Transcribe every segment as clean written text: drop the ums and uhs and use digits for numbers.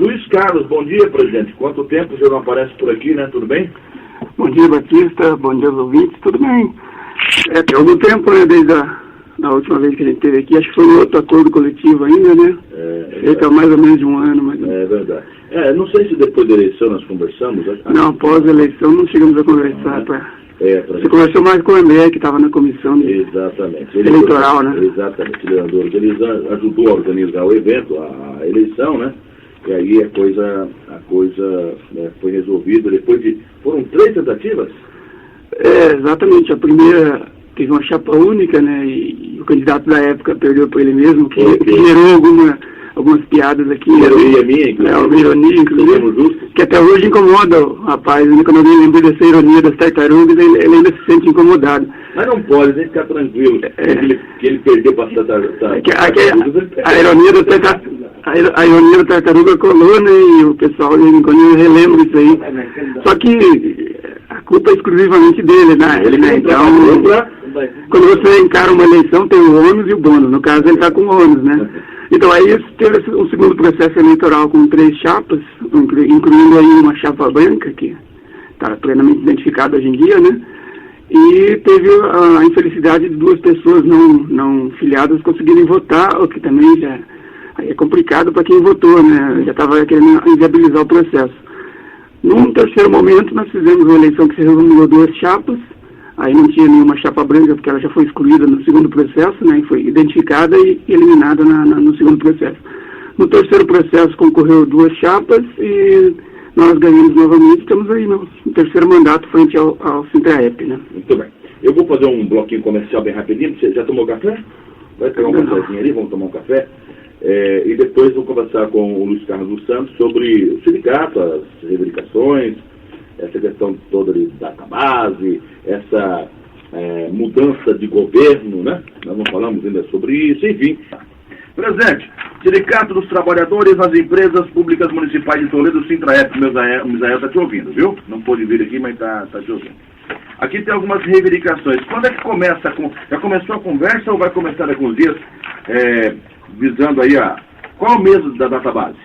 Luiz Carlos, bom dia, presidente. Quanto tempo você não aparece por aqui, né? Tudo bem? Bom dia, Batista. Bom dia aos ouvintes. Tudo bem? Tem algum tempo, né, desde a última vez que a gente esteve aqui. Acho que foi um outro acordo coletivo ainda, né? Feito há mais ou menos de um ano. Mas... É verdade. Não sei se depois da eleição nós conversamos. Não, após a eleição não chegamos a conversar. Você conversou mais com o André, que estava na comissão eleitoral, né? Exatamente. Ele ajudou a organizar o evento, a eleição, né? E aí a coisa foi resolvida depois de... Foram 3 tentativas? Exatamente. A primeira teve uma chapa única, né? E o candidato da época perdeu por ele mesmo, que gerou algumas piadas aqui. Ironia minha, inclusive. Ironia, inclusive. Que até hoje incomoda o rapaz, né? Quando alguém lembra dessa ironia das tartarugas, ele ainda se sente incomodado. Mas não pode, nem ficar tranquilo. Que ele perdeu para as tartarugas. A ironia da tartaruga colou, né? E o pessoal, quando relembra isso aí. Só que a culpa é exclusivamente dele, né? Então, quando você encara uma eleição, tem o ônus e o bônus. No caso, ele está com o ônus, né? Então, aí teve o segundo processo eleitoral com 3 chapas, incluindo aí uma chapa branca, que está plenamente identificada hoje em dia, né? E teve a infelicidade de 2 pessoas não filiadas conseguirem votar, o que também já é complicado para quem votou, né? Já estava querendo inviabilizar o processo. Num terceiro momento, nós fizemos uma eleição que se reuniu 2 chapas, aí não tinha nenhuma chapa branca, porque ela já foi excluída no segundo processo, né? E foi identificada e eliminada no segundo processo. No terceiro processo concorreu 2 chapas e nós ganhamos novamente. Estamos aí no terceiro mandato frente ao Sintraep, né? Muito bem. Eu vou fazer um bloquinho comercial bem rapidinho. Você já tomou café? Vai pegar um cafezinho ali, vamos tomar um café. E depois vou conversar com o Luiz Carlos dos Santos sobre o sindicato, as reivindicações, essa questão toda de database, essa mudança de governo, né? Nós não falamos ainda sobre isso, enfim. Presidente, Sindicato dos Trabalhadores das Empresas Públicas Municipais de Toledo, Sintraep, o Misael está te ouvindo, viu? Não pôde vir aqui, mas está te ouvindo. Aqui tem algumas reivindicações. Quando é que começa? Já começou a conversa ou vai começar daqui uns dias, visando aí qual o mês da database?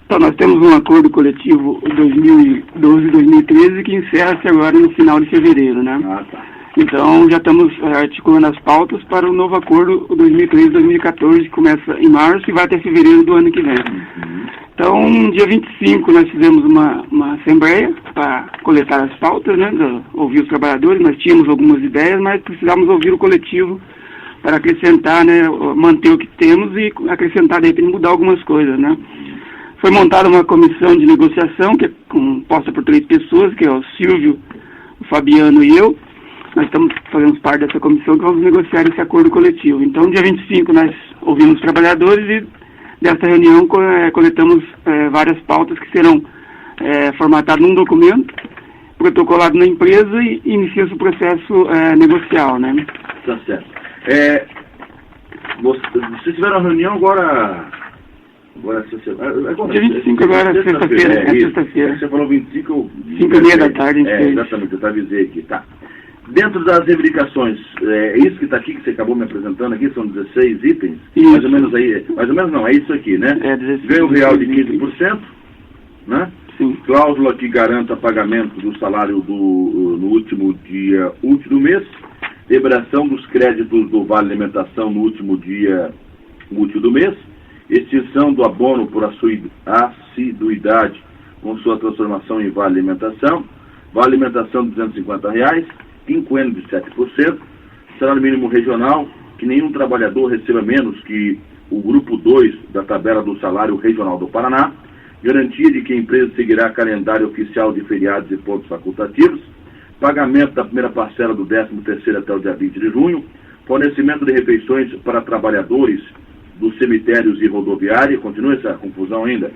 Então, nós temos um acordo coletivo 2012-2013 que encerra-se agora no final de fevereiro, né? Tá. Então, já estamos articulando as pautas para o novo acordo 2013-2014, que começa em março e vai até fevereiro do ano que vem. Então, dia 25, nós fizemos uma assembleia para coletar as pautas, né? Ouvir os trabalhadores. Nós tínhamos algumas ideias, mas precisávamos ouvir o coletivo para acrescentar, né? Manter o que temos e acrescentar, de repente, mudar algumas coisas, né? Foi montada uma comissão de negociação, que é composta por 3 pessoas, que é o Silvio, o Fabiano e eu. Nós fazemos parte dessa comissão que vamos negociar esse acordo coletivo. Então, dia 25, nós ouvimos os trabalhadores e, dessa reunião, coletamos várias pautas que serão formatadas num documento, protocolado na empresa e inicia-se o processo negocial, né? Tá certo. Vocês tiveram uma reunião agora dia 25 agora, sexta-feira. Sexta-feira. Você falou 25... 5h30 da tarde. Exatamente, eu avisei aqui, tá. Dentro das reivindicações, isso que está aqui, que você acabou me apresentando aqui, são 16 itens, isso. Mais ou menos não, é isso aqui, né? 16 Ganho real de 15%, né? Sim. Cláusula que garanta pagamento do salário no último dia útil do mês, liberação dos créditos do Vale Alimentação no último dia útil do mês, extinção do abono por assiduidade com sua transformação em Vale Alimentação, Vale Alimentação de R$250, quinquênio de 7%, salário mínimo regional, que nenhum trabalhador receba menos que o grupo 2 da tabela do salário regional do Paraná, garantia de que a empresa seguirá calendário oficial de feriados e pontos facultativos, pagamento da primeira parcela do 13º até o dia 20 de junho, fornecimento de refeições para trabalhadores dos cemitérios e rodoviária, continua essa confusão ainda,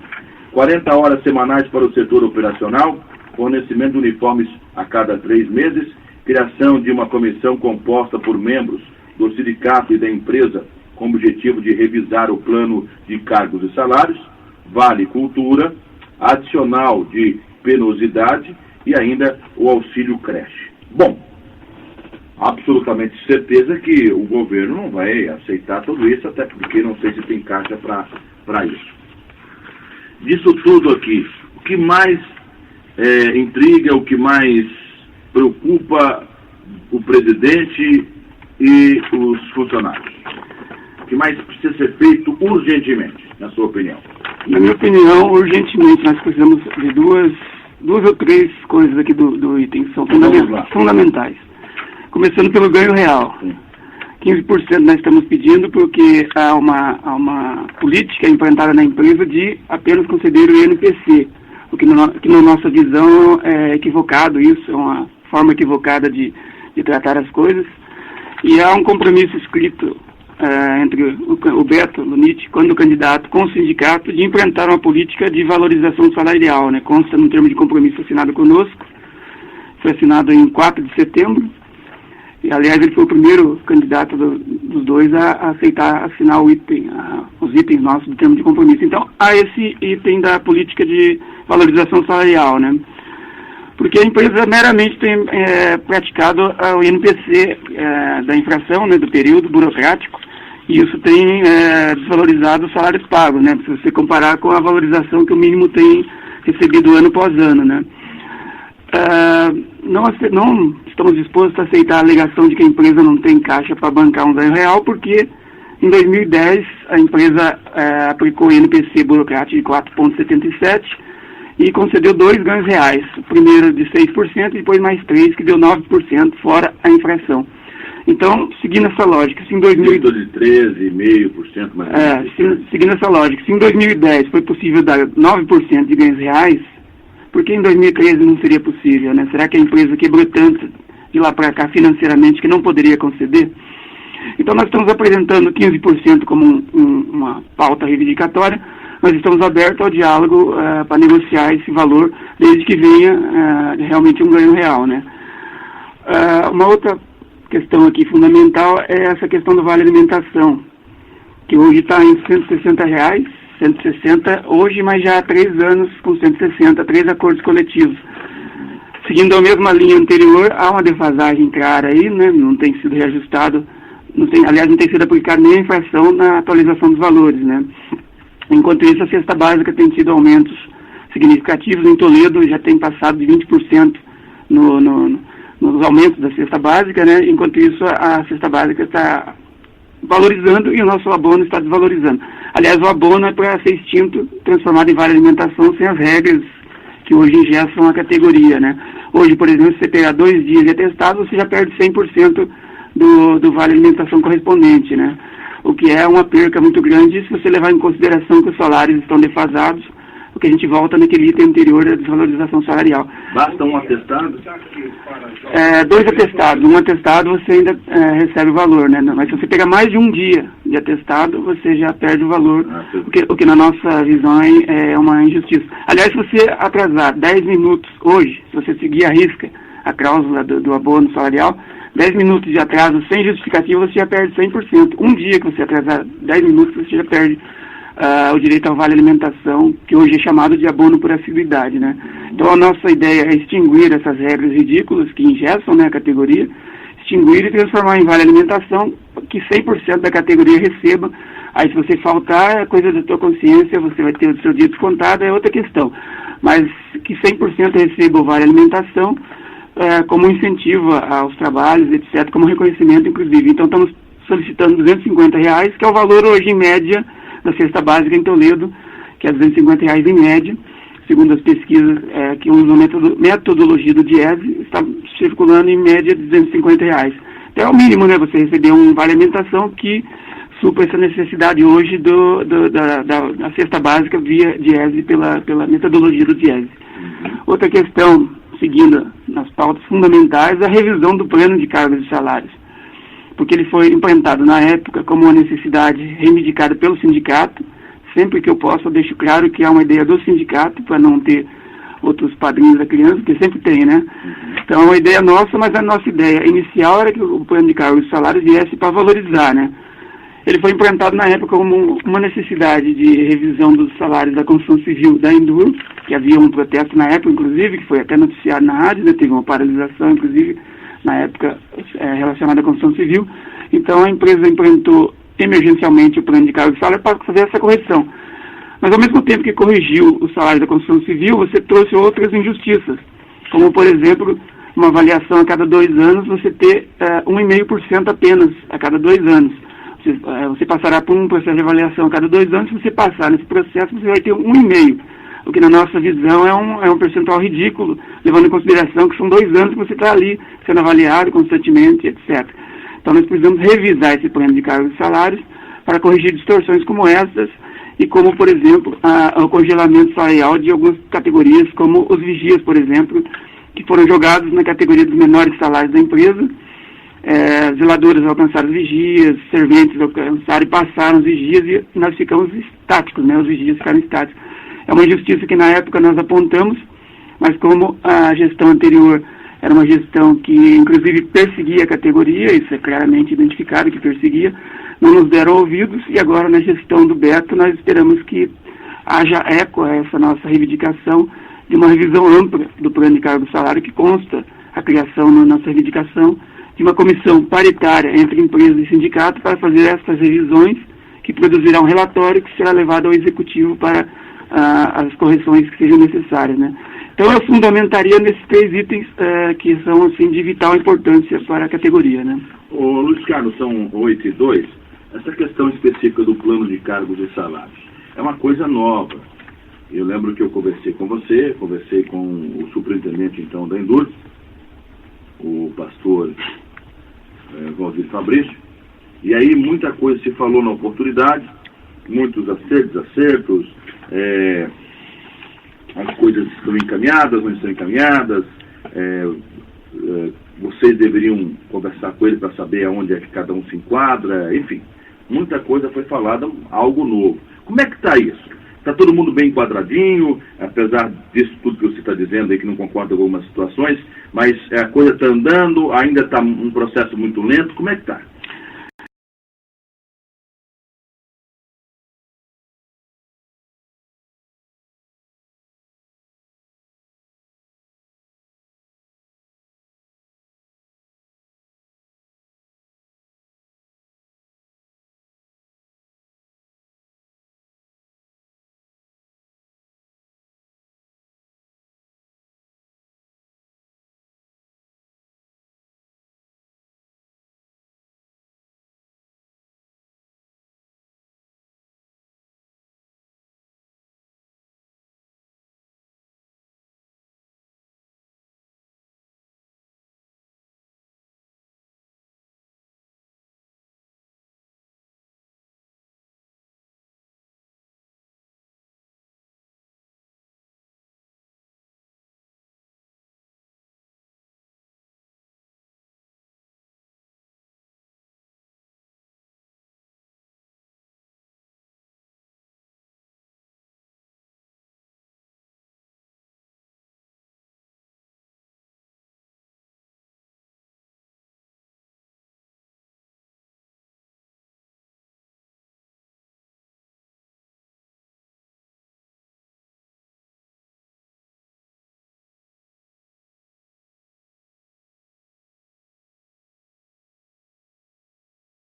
40 horas semanais para o setor operacional, fornecimento de uniformes a cada 3 meses, criação de uma comissão composta por membros do sindicato e da empresa com o objetivo de revisar o plano de cargos e salários, Vale Cultura, adicional de penosidade e ainda o auxílio creche. Bom, absolutamente certeza que o governo não vai aceitar tudo isso, até porque não sei se tem caixa para isso. disso tudo aqui, o que mais intriga, o que mais preocupa o presidente e os funcionários? O que mais precisa ser feito urgentemente, na sua opinião? Na minha opinião, urgentemente, nós precisamos de duas ou três coisas aqui do item que são fundamentais. Começando pelo ganho real. Sim. 15% nós estamos pedindo porque há uma política implantada na empresa de apenas conceder o INPC, o que na nossa visão é equivocado, isso é uma forma equivocada de tratar as coisas. E há um compromisso escrito entre o Beto Luniti, quando candidato, com o sindicato, de implantar uma política de valorização salarial, né? Consta no termo de compromisso assinado conosco, foi assinado em 4 de setembro, e aliás ele foi o primeiro candidato dos dois a assinar os itens nossos do termo de compromisso. Então, há esse item da política de valorização salarial, né? Porque a empresa meramente tem praticado o INPC da infração, né, do período burocrático, e isso tem desvalorizado os salários pagos, né? Se você comparar com a valorização que o mínimo tem recebido ano após ano, né? Não estamos dispostos a aceitar a alegação de que a empresa não tem caixa para bancar um ganho real, porque em 2010 a empresa aplicou o INPC burocrático de 4,77 e concedeu 2 ganhos reais, o primeiro de 6% e depois mais 3, que deu 9%, fora a infração. Então, seguindo essa lógica, se em 2010... de 13,5% mais. Seguindo essa lógica, se em 2010 foi possível dar 9% de ganhos reais, por que em 2013 não seria possível, né? Será que a empresa quebrou tanto de lá para cá financeiramente que não poderia conceder? Então nós estamos apresentando 15% como uma pauta reivindicatória. Nós estamos abertos ao diálogo para negociar esse valor, desde que venha realmente um ganho real, né? Uma outra questão aqui fundamental é essa questão do vale alimentação, que hoje está em R$160, 160 hoje, mas já há 3 anos com 160, 3 acordos coletivos. Seguindo a mesma linha anterior, há uma defasagem clara aí, né? Não tem sido reajustado, aliás, não tem sido aplicado nem a inflação na atualização dos valores, né? Enquanto isso, a cesta básica tem tido aumentos significativos. Em Toledo já tem passado de 20% nos aumentos da cesta básica, né? Enquanto isso, a cesta básica está valorizando e o nosso abono está desvalorizando. Aliás, o abono é para ser extinto, transformado em vale alimentação, sem as regras que hoje engessam a categoria, né? Hoje, por exemplo, se você pegar 2 dias de atestado, você já perde 100% do vale alimentação correspondente, né? O que é uma perca muito grande se você levar em consideração que os salários estão defasados, porque a gente volta naquele item anterior da desvalorização salarial. Basta um atestado? 2 atestados. Um atestado você ainda recebe o valor, né? Mas se você pegar mais de um dia de atestado, você já perde o valor, o que na nossa visão é uma injustiça. Aliás, se você atrasar 10 minutos hoje, se você seguir a risca a cláusula do abono salarial, 10 minutos de atraso sem justificativa, você já perde 100%. Um dia que você atrasar 10 minutos, você já perde o direito ao vale alimentação, que hoje é chamado de abono por assiduidade, né? Então a nossa ideia é extinguir essas regras ridículas que engessam, né, a categoria, extinguir e transformar em vale alimentação, que 100% da categoria receba. Aí se você faltar, é coisa da tua consciência, você vai ter o seu dia descontado, é outra questão. Mas que 100% receba o vale alimentação, como incentivo aos trabalhos, etc., como reconhecimento, inclusive. Então estamos solicitando R$250, que é o valor hoje em média da cesta básica em Toledo, que é R$250 em média, segundo as pesquisas que usam metodologia do DIESE, está circulando em média R$250. Então é o mínimo, né, você receber um vale alimentação que supra essa necessidade hoje da cesta básica via DIESE, pela metodologia do DIESE. Outra questão, seguindo nas pautas fundamentais, a revisão do plano de cargos e salários, porque ele foi implantado na época como uma necessidade reivindicada pelo sindicato. Sempre que eu posso, eu deixo claro que é uma ideia do sindicato, para não ter outros padrinhos da criança, porque sempre tem, né? Então é uma ideia nossa, mas a nossa ideia inicial era que o plano de cargos e salários viesse para valorizar, né? Ele foi implantado na época como uma necessidade de revisão dos salários da construção civil da Enduro, que havia um protesto na época, inclusive, que foi até noticiado na rádio, né? Teve uma paralisação, inclusive, na época relacionada à construção civil. Então a empresa implantou emergencialmente o plano de cargos e salário para fazer essa correção. Mas ao mesmo tempo que corrigiu o salário da construção civil, você trouxe outras injustiças, como por exemplo, uma avaliação a cada 2 anos, você ter 1,5% apenas a cada 2 anos. Você passará por um processo de avaliação a cada 2 anos, se você passar nesse processo, você vai ter 1,5%, o que na nossa visão é um percentual ridículo, levando em consideração que são 2 anos que você está ali sendo avaliado constantemente, etc. Então nós precisamos revisar esse plano de cargos e salários para corrigir distorções como essas, e como, por exemplo, o congelamento salarial de algumas categorias, como os vigias, por exemplo, que foram jogados na categoria dos menores salários da empresa. Zeladoras alcançaram os vigias, serventes alcançaram e passaram os vigias, e nós ficamos estáticos, né? Os vigias ficaram estáticos. É uma injustiça que na época nós apontamos, mas como a gestão anterior era uma gestão que inclusive perseguia a categoria, isso é claramente identificado que perseguia, não nos deram ouvidos, e agora na gestão do Beto nós esperamos que haja eco a essa nossa reivindicação de uma revisão ampla do plano de cargo e salário, que consta a criação na nossa reivindicação de uma comissão paritária entre empresa e sindicato para fazer essas revisões, que produzirá um relatório que será levado ao executivo para as correções que sejam necessárias, né? Então eu fundamentaria nesses 3 itens que são assim, de vital importância para a categoria, né? Ô, Luiz Carlos, são 8 e 2. Essa questão específica do plano de cargos e salários é uma coisa nova. Eu lembro que eu conversei com você, conversei com o superintendente então da Endurce, o pastor Valdir Fabrício, e aí muita coisa se falou na oportunidade, muitos acertos, as coisas estão encaminhadas, não estão encaminhadas, vocês deveriam conversar com ele para saber aonde é que cada um se enquadra, enfim, muita coisa foi falada, algo novo. Como é que está isso? Está todo mundo bem enquadradinho, apesar disso tudo que você está dizendo aí, que não concorda com algumas situações, mas a coisa está andando, ainda está um processo muito lento, como é que está?